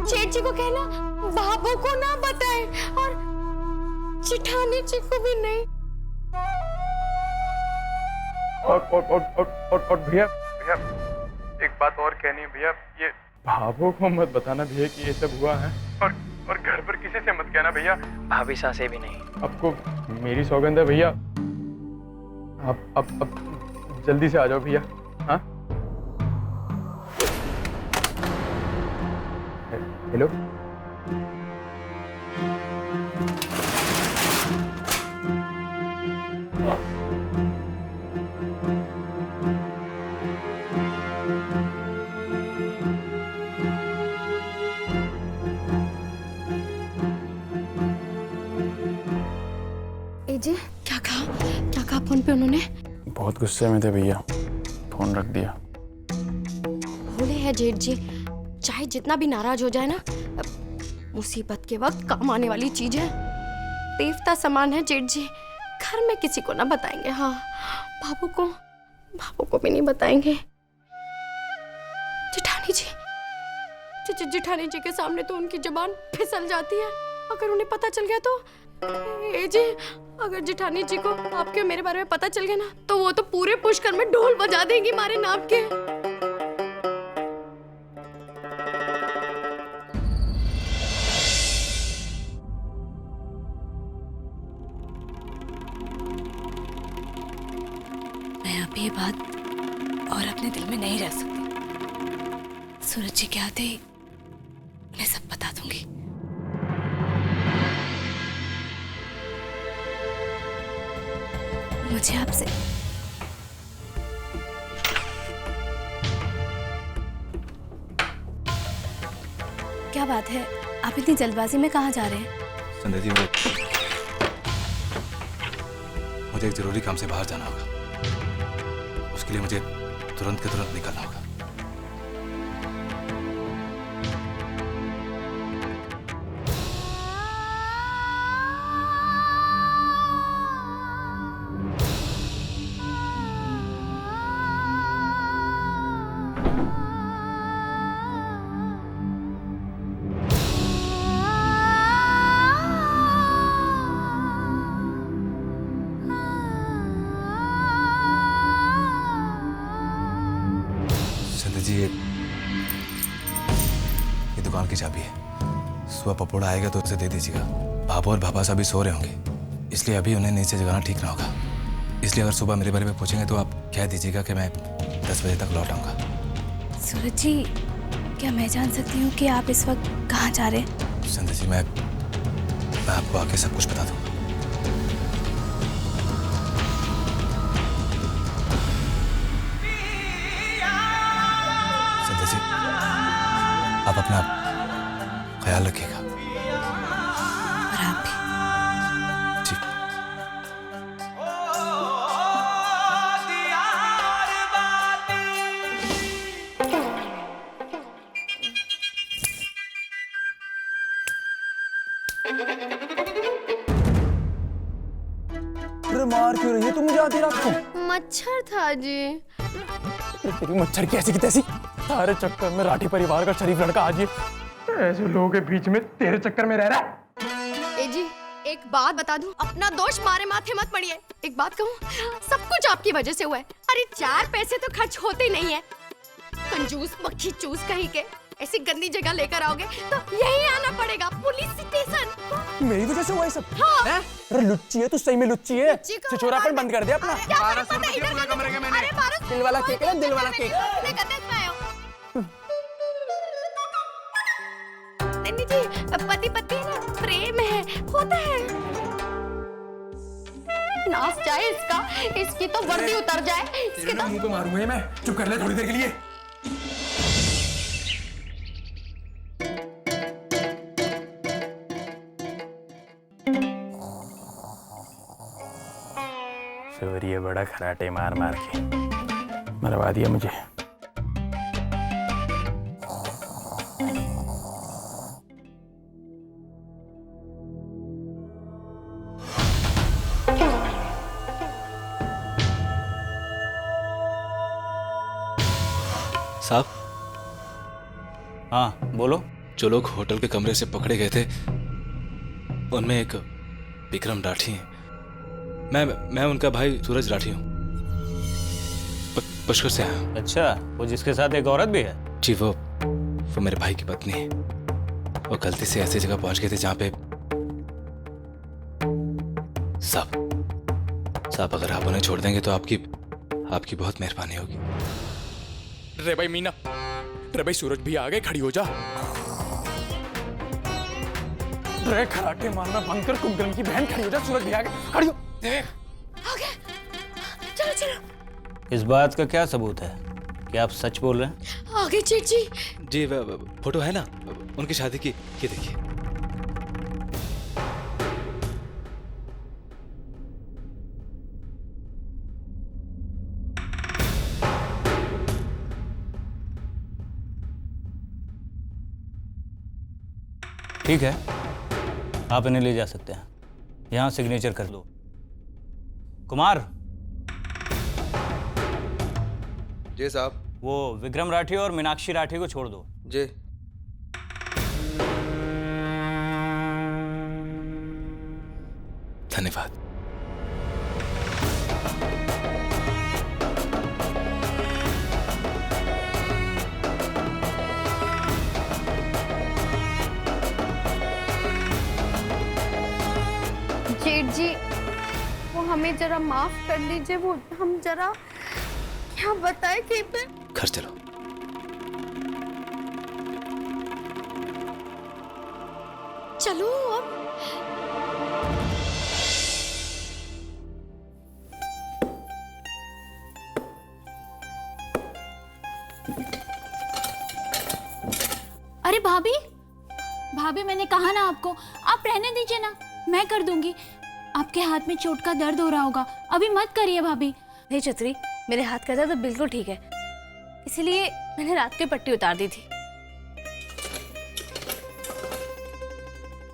जेठ जी को कहना बाबू को ना बताए और जेठानी जी को भी नहीं। और भैया भैया एक बात और कहनी है भैया, ये भाभो को मत बताना भैया कि ये सब हुआ है, और घर पर किसी से मत कहना भैया। भाभी सासे भी नहीं। आपको मेरी सौगंध है भैया। अब जल्दी से आ जाओ भैया। हाँ हेलो। जी क्या कहा फोन पे उन्होंने? बहुत गुस्से में थे भैया, फोन रख दिया। भोले है जेठ जी, चाहे जितना भी नाराज हो जाए ना, मुसीबत के वक्त काम आने वाली चीज है। देवता समान है जेठ जी, घर में किसी को ना बताएंगे। हाँ, बाबू को भी नहीं बताएंगे। जेठानी जी, जेठानी जी के सामने तो उनकी जुबान फिसल जाती है। अगर उन्हें पता चल गया तो जी, अगर जेठानी जी को आपके मेरे बारे में पता चल गया ना, तो वो तो पूरे पुष्कर में ढोल बजा देंगी हमारे नाम के। मैं अब ये बात और अपने दिल में नहीं रह सकती। सूरज जी के आते ही उन्हें सब बता दूंगी। मुझे आपसे क्या बात है, आप इतनी जल्दबाजी में कहाँ जा रहे हैं? संध्या जी, मुझे एक जरूरी काम से बाहर जाना होगा। उसके लिए मुझे तुरंत के तुरंत निकलना होगा। जी, ये दुकान की चाबी है। सुबह पपोड़ा आएगा तो उसे दे दीजिएगा। भाभो और भाभा साहब भी सो रहे होंगे, इसलिए अभी उन्हें नीचे जगाना ठीक ना होगा। इसलिए अगर सुबह मेरे बारे में पूछेंगे तो आप कह दीजिएगा कि मैं 10 बजे तक लौट आऊँगा। सूरज जी, क्या मैं जान सकती हूँ कि आप इस वक्त कहाँ जा रहे हैं? संध्या जी, मैं आपको आके सब कुछ बता दूँगा। आप अपना ख्याल रखिएगा। और आप भी। जी। अरे मार क्यों रही है तुम मुझे आधी रात को? मच्छर था जी। तेरी मच्छर की ऐसी की तैसी, सारे चक्कर में राठी परिवार का शरीफ लड़का आज ये ऐसे लोगों के बीच में तेरे चक्कर में रह रहा है। जी, एक बात बता दूं, अपना दोष मारे माथे मत पड़िए। एक बात कहूं, सब कुछ आपकी वजह से हुआ है। अरे 4 पैसे तो खर्च होते नहीं है। कंजूस मक्खी चूस कहीं के ऐसी गंदी जगह लेकर आओगे तो यही आना पड़ेगा, पुलिस स्टेशन। मेरी वजह से हुआ है सब? हाँ। अरे लुच्ची है तू, सही में लुच्ची है। छिछोरापन बंद कर दे अपना। दिल वाला केक है, दिल वाला केक। नहीं जी, पति पत्नी ना प्रेम है, होता है। नाश जाए इसका, इसकी तो वर्दी उतर जाए। इसके तो मुंह पे मारूंगा मैं। चुप कर ले थोड़ी देर के लिए। सूर्य बड़ा खराटे मार मार के मरवा दिया मुझे। साहब, हाँ बोलो। जो लोग होटल के कमरे से पकड़े गए थे उनमें एक विक्रम राठी है। मैं उनका भाई सूरज राठी हूँ। पुष्कर से आया हूँ। अच्छा, वो जिसके साथ एक औरत भी है? जी, वो मेरे भाई की पत्नी है। वो गलती से ऐसी जगह पहुंच गए थे जहां पे साहब अगर आप उन्हें छोड़ देंगे तो आपकी बहुत मेहरबानी होगी। रे भाई मीना, रे भाई सूरज भी आ गए, खड़ी हो जा। रे खराटे मारना बंद कर, कुंभकर्ण की बहन खड़ी हो जा, सूरज भी आ गए, खड़ी हो। देख आ गया, चलो चलो। इस बात का क्या सबूत है कि आप सच बोल रहे हैं? आगे जेठ जी। जी, फोटो है ना उनकी शादी की, ये देखिए। ठीक है, आप इन्हें ले जा सकते हैं। यहां सिग्नेचर कर दो। कुमार। जी साहब। वो विक्रम राठी और मीनाक्षी राठी को छोड़ दो। जी। धन्यवाद। जेठ जी, वो हमें जरा माफ कर दीजिए। वो हम जरा क्या बताए कि घर चलो। चलो अब। अरे भाभी, भाभी मैंने कहा ना आपको, आप रहने दीजिए ना, मैं कर दूंगी। आपके हाथ में चोट का दर्द हो रहा होगा, अभी मत करिए भाभी। नहीं चतुरी, मेरे हाथ का दर्द बिल्कुल ठीक है, इसीलिए मैंने रात की पट्टी उतार दी थी।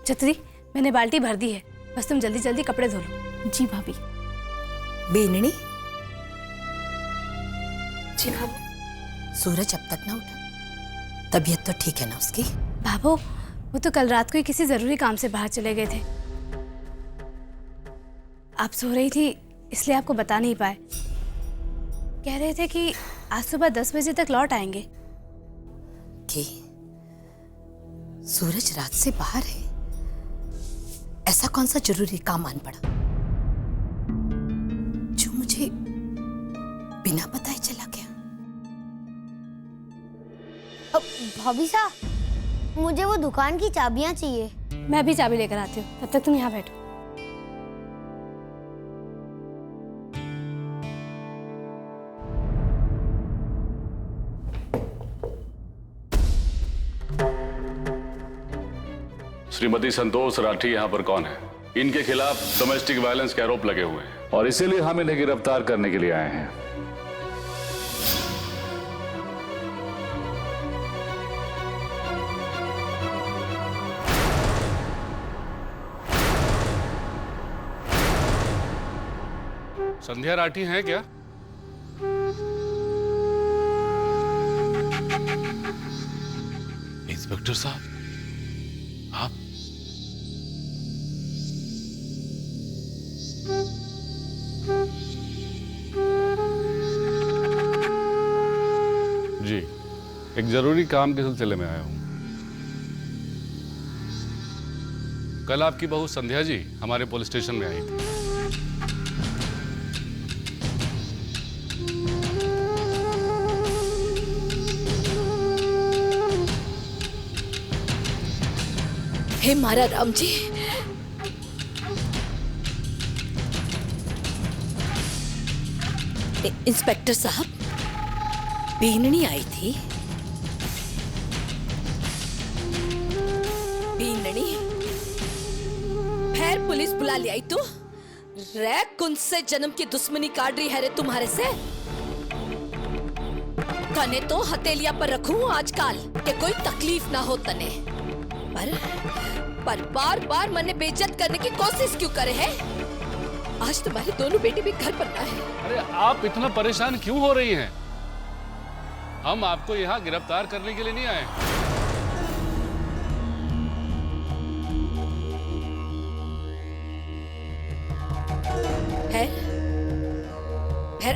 चतुरी, मैंने बाल्टी भर दी है, बस तुम जल्दी जल्दी कपड़े धो लो। जी भाभी। बेननी, जी भाभी। सूरज अब तक ना उठा? तबीयत तो ठीक है ना उसकी? भाभो, वो तो कल रात को ही किसी जरूरी काम से बाहर चले गए थे। आप सो रही थी इसलिए आपको बता नहीं पाए। कह रहे थे कि आज सुबह 10 बजे तक लौट आएंगे। कि सूरज रात से बाहर है? ऐसा कौन सा जरूरी काम आन पड़ा जो मुझे बिना बताए चला गया? भाभी साहब, मुझे वो दुकान की चाबियां चाहिए। मैं भी चाबी लेकर आती हूँ, तब तक तुम यहाँ बैठो। श्रीमती संतोष राठी यहाँ पर कौन है? इनके खिलाफ डोमेस्टिक वायलेंस के आरोप लगे हुए हैं और इसीलिए हम इन्हें गिरफ्तार करने के लिए आए हैं। संध्या राठी हैं क्या? इंस्पेक्टर साहब, आप? जी, एक जरूरी काम के सिलसिले में आया हूं। कल आपकी बहू संध्या जी हमारे पुलिस स्टेशन में आई थी। हे मारा राम जी, इंस्पेक्टर साहब, बीननी आई थी। बीननी, फिर पुलिस बुला ले आई तू? रे कुंज से जन्म की दुश्मनी काट रही है रे तुम्हारे से। कने तो हथेलिया पर रखूं आजकल कि कोई तकलीफ ना हो तने, पर बार बार मने बेइज्जत करने की कोशिश क्यों करे है? आज तुम्हारे दोनों बेटे भी घर पर ना है। अरे आप इतना परेशान क्यों हो रही हैं? हम आपको यहाँ गिरफ्तार करने के लिए नहीं आए।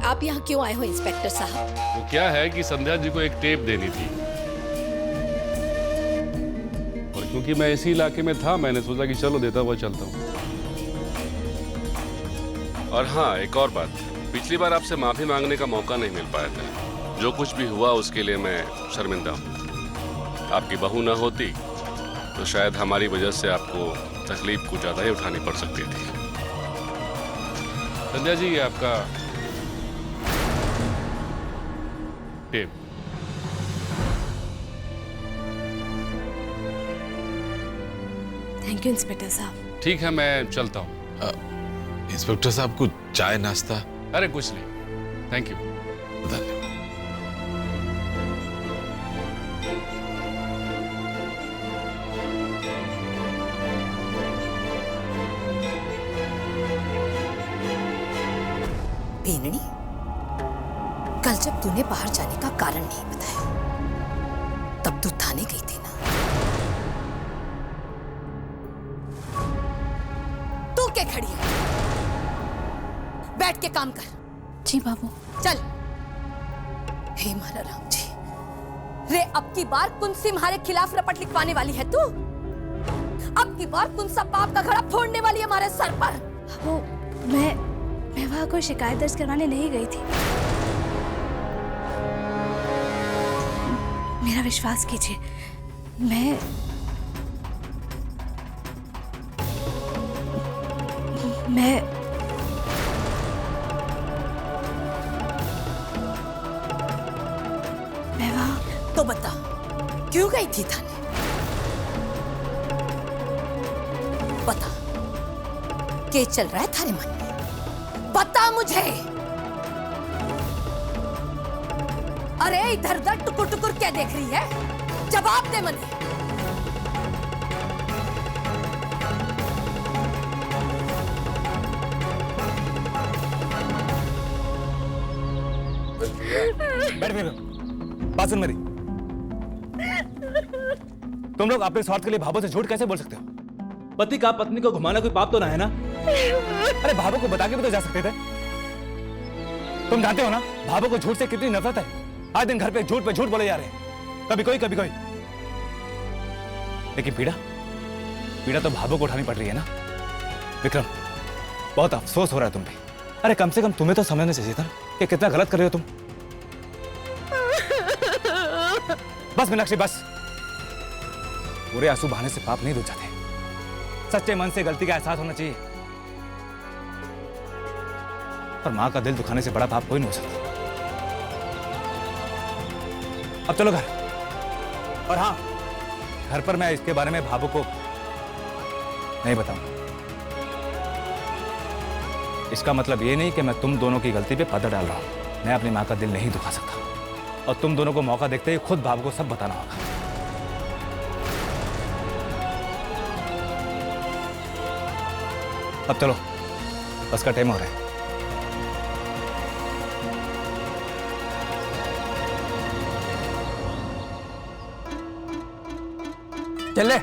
आप यहाँ क्यों आए हो इंस्पेक्टर साहब? वो क्या है कि संध्या जी को एक टेप देनी थी, और क्योंकि मैं इसी इलाके में था, मैंने सोचा कि चलो देता हुआ चलता हूँ। और हाँ, एक और बात, पिछली बार आपसे माफी मांगने का मौका नहीं मिल पाया था। जो कुछ भी हुआ उसके लिए मैं शर्मिंदा हूँ। आपकी बहू ना होती तो शायद हमारी वजह से आपको तकलीफ कुछ ज्यादा ही उठानी पड़ सकती थी। संध्या जी, ये आपका टेप। थैंक यू इंस्पेक्टर साहब। ठीक है, मैं चलता हूँ। इंस्पेक्टर साहब को चाय नाश्ता? अरे कुछ नहीं, थैंक यू। धन्यवाद। बेननी, कल जब तूने बाहर जाने का कारण नहीं बताया, तब तू थाने गई थी ना? तू क्या खड़ी है? बैठ के काम कर। जी बाबू। चल। हे मारा राम जी, रे अब की बार कौन सी हमारे खिलाफ रपट लिखवाने वाली है तू? अब की बार कौन सा पाप का घड़ा फोड़ने वाली है हमारे सर पर? वो मैं वहां कोई शिकायत दर्ज करवाने नहीं गई थी। मेरा विश्वास कीजिए, मैं वहां। तो बता, क्यों गई थी थाने? बता, क्या चल रहा है थारे मन में? बता मुझे। अरे इधर उधर टुकुर टुकुर क्या देख रही है? जवाब दे मने। बैठ मेरे, बात सुन मेरी। तुम लोग अपने स्वार्थ के लिए भाभो से झूठ कैसे बोल सकते हो? पति का पत्नी को घुमाना कोई पाप तो ना है ना? अरे भाभो को बता के भी तो जा सकते थे। तुम जानते हो ना भाभो को झूठ से कितनी नफरत है। आज दिन घर पे झूठ बोले जा रहे हैं, कभी कोई कभी कोई। लेकिन पीड़ा तो भाभो को उठानी पड़ रही है ना। विक्रम, बहुत अफसोस हो रहा है तुम पे। अरे कम से कम तुम्हें तो समझना चाहिए था कि कितना गलत कर रहे हो तुम। बस मीनाक्षी बस, पूरे आंसू बहाने से पाप नहीं धुल जाते। सच्चे मन से गलती का एहसास होना चाहिए। पर मां का दिल दुखाने से बड़ा पाप कोई नहीं हो सकता। अब चलो घर। और हाँ, घर पर मैं इसके बारे में भाभो को नहीं बताऊंगा। इसका मतलब ये नहीं कि मैं तुम दोनों की गलती पे पर्दा डाल रहा हूं। मैं अपनी मां का दिल नहीं दुखा सकता, और तुम दोनों को मौका देखते ही खुद भाभो को सब बताना होगा। अब चलो, बस का टाइम हो रहा है। चले।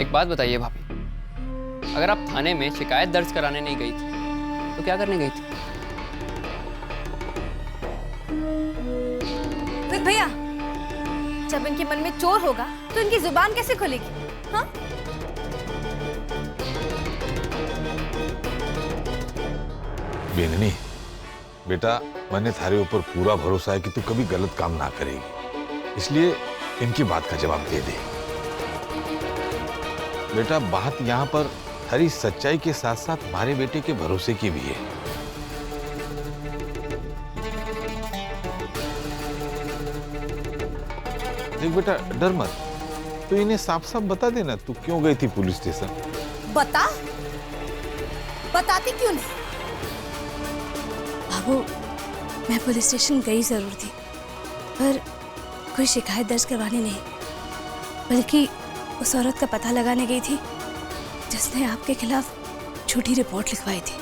एक बात बताइए भाभी, अगर आप थाने में शिकायत दर्ज कराने नहीं गई थी तो क्या करने गई थी? भैया, जब इनके मन में चोर होगा तो इनकी जुबान कैसे खुलेगी? हाँ? बेननी, बेटा मैंने थारे ऊपर पूरा भरोसा है कि तू कभी गलत काम ना करेगी, इसलिए इनकी बात का जवाब दे दे। बेटा बात यहाँ पर थारी सच्चाई के साथ साथ हमारे बेटे के भरोसे की भी है। देख बेटा, डर मत, तो इन्हें साफ साफ बता देना तू क्यों गई थी पुलिस स्टेशन। बताती क्यों नहीं? बाबू, मैं पुलिस स्टेशन गई जरूर थी, पर कोई शिकायत दर्ज करवाने नहीं, बल्कि उस औरत का पता लगाने गई थी जिसने आपके खिलाफ झूठी रिपोर्ट लिखवाई थी।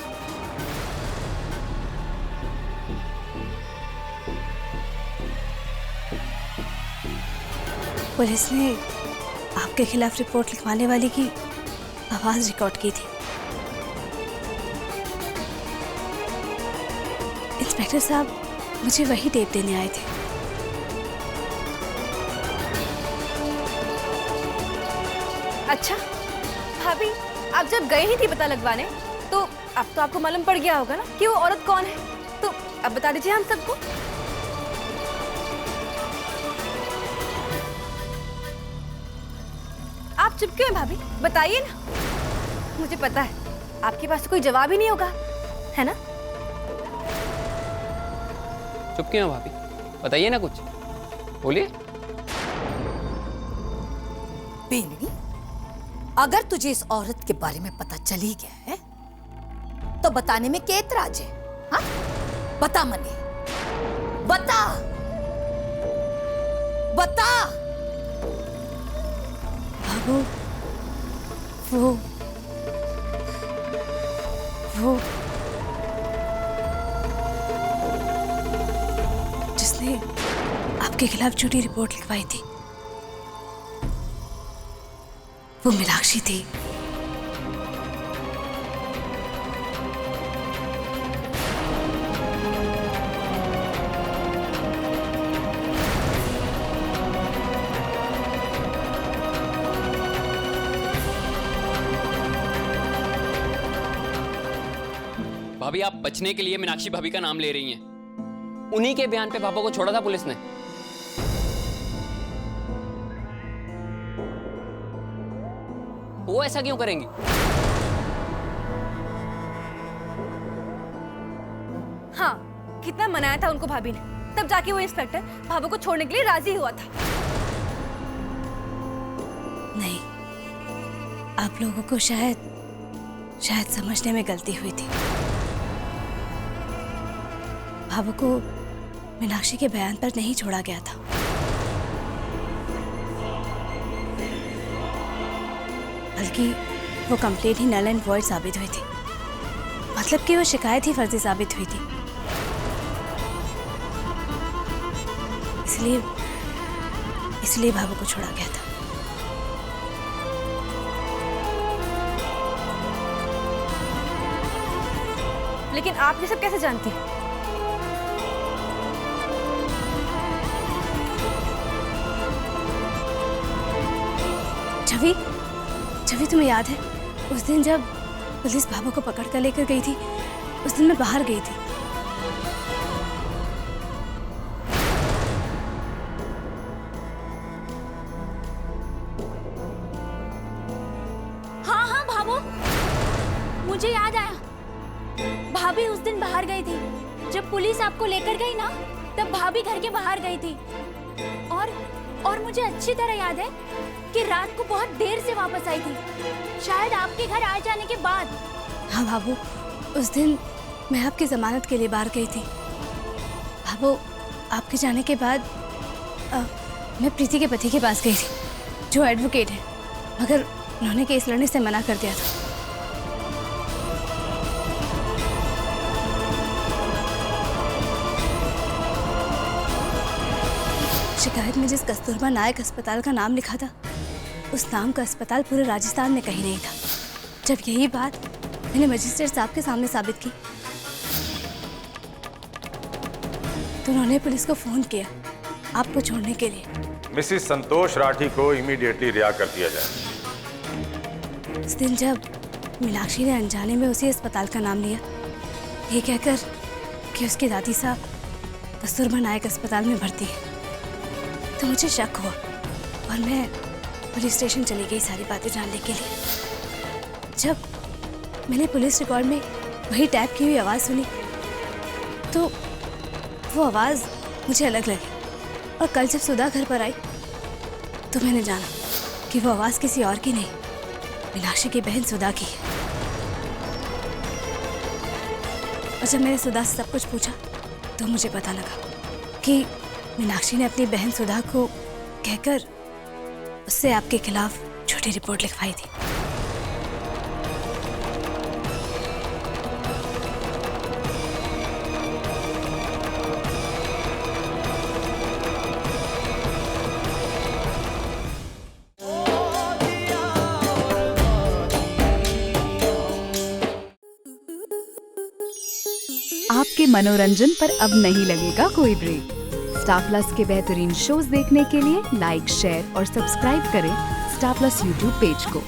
पुलिस ने आपके खिलाफ रिपोर्ट लिखवाने वाली की आवाज रिकॉर्ड की थी। इंस्पेक्टर साहब मुझे वही टेप देने आए थे। अच्छा भाभी, आप जब गए ही थी पता लगवाने तो अब तो आपको मालूम पड़ गया होगा ना कि वो औरत कौन है, तो अब बता दीजिए हम सबको। आप चुप क्यों हैं भाभी, बताइए ना। मुझे पता है आपके पास कोई जवाब ही नहीं होगा, है ना? चुप क्यों हो भाभी, बताइए ना कुछ, बोलिए। बेनी, अगर तुझे इस औरत के बारे में पता चल ही गया है तो बताने में क्या एतराज है? हाँ? बता मनी, बता बता। बाबू, वो जिसने आपके खिलाफ झूठी रिपोर्ट लिखवाई थी, वो मीनाक्षी थी। भाभी, आप बचने के लिए मीनाक्षी भाभी का नाम ले रही हैं। उन्हीं के बयान पे पापा को छोड़ा था पुलिस ने। वो ऐसा क्यों करेंगी? हाँ, कितना मनाया था उनको भाभी ने, तब जाके वो इंस्पेक्टर भाभो को छोड़ने के लिए राजी हुआ था। नहीं, आप लोगों को शायद समझने में गलती हुई थी। भाभो को मीनाक्षी के बयान पर नहीं छोड़ा गया था। बल्कि वो कंप्लेंट ही नल एंड वॉइड साबित हुई थी। मतलब कि वो शिकायत ही फर्जी साबित हुई थी। इसलिए भाभो को छोड़ा गया था। लेकिन आप ये सब कैसे जानती हैं? छवि, तुम्हें याद है उस दिन जब पुलिस भाभो को पकड़ कर लेकर गई थी? उस दिन मैं बाहर गई थी। हाँ भाभो, मुझे याद आया। भाभी उस दिन बाहर गई थी। जब पुलिस आपको लेकर गई ना, तब भाभी घर के बाहर गई थी। और मुझे अच्छी तरह याद है कि रात को बहुत देर से वापस आई थी, शायद आपके घर आ जाने के बाद। हाँ भाभो, उस दिन मैं आपकी जमानत के लिए बाहर गई थी। भाभो, आपके जाने के बाद मैं प्रीति के पति के पास गई थी, जो एडवोकेट है, मगर उन्होंने केस लड़ने से मना कर दिया था। शिकायत में जिस कस्तूरबा नायक अस्पताल का नाम लिखा था, उस नाम का अस्पताल पूरे राजस्थान में कहीं नहीं था। जब यही बात मैंने मजिस्ट्रेट साहब के सामने साबित की, तो उन्होंने पुलिस को फोन किया आपको छोड़ने के लिए। मिसिस संतोष राठी को इमीडिएटली रिहा कर दिया जाए। उस दिन जब मीनाक्षी ने अनजाने में उसी अस्पताल का नाम लिया, ये कहकर कि उसकी दादी साहब कस्तूरबा नायक अस्पताल में भर्ती है, तो मुझे शक हुआ और मैं पुलिस स्टेशन चली गई सारी बातें जानने के लिए। जब मैंने पुलिस रिकॉर्ड में वही टैप की हुई आवाज़ सुनी, तो वो आवाज़ मुझे अलग लगी। और कल जब सुधा घर पर आई, तो मैंने जाना कि वो आवाज़ किसी और की नहीं, मीनाक्षी की बहन सुधा की है। और जब मैंने सुधा से सब कुछ पूछा, तो मुझे पता लगा कि मीनाक्षी ने अपनी बहन सुधा को कहकर उससे आपके खिलाफ झूठी रिपोर्ट लिखवाई थी। आपके मनोरंजन पर अब नहीं लगेगा कोई ब्रेक। स्टार प्लस के बेहतरीन शोज देखने के लिए लाइक, शेयर और सब्सक्राइब करें स्टार प्लस यूट्यूब पेज को।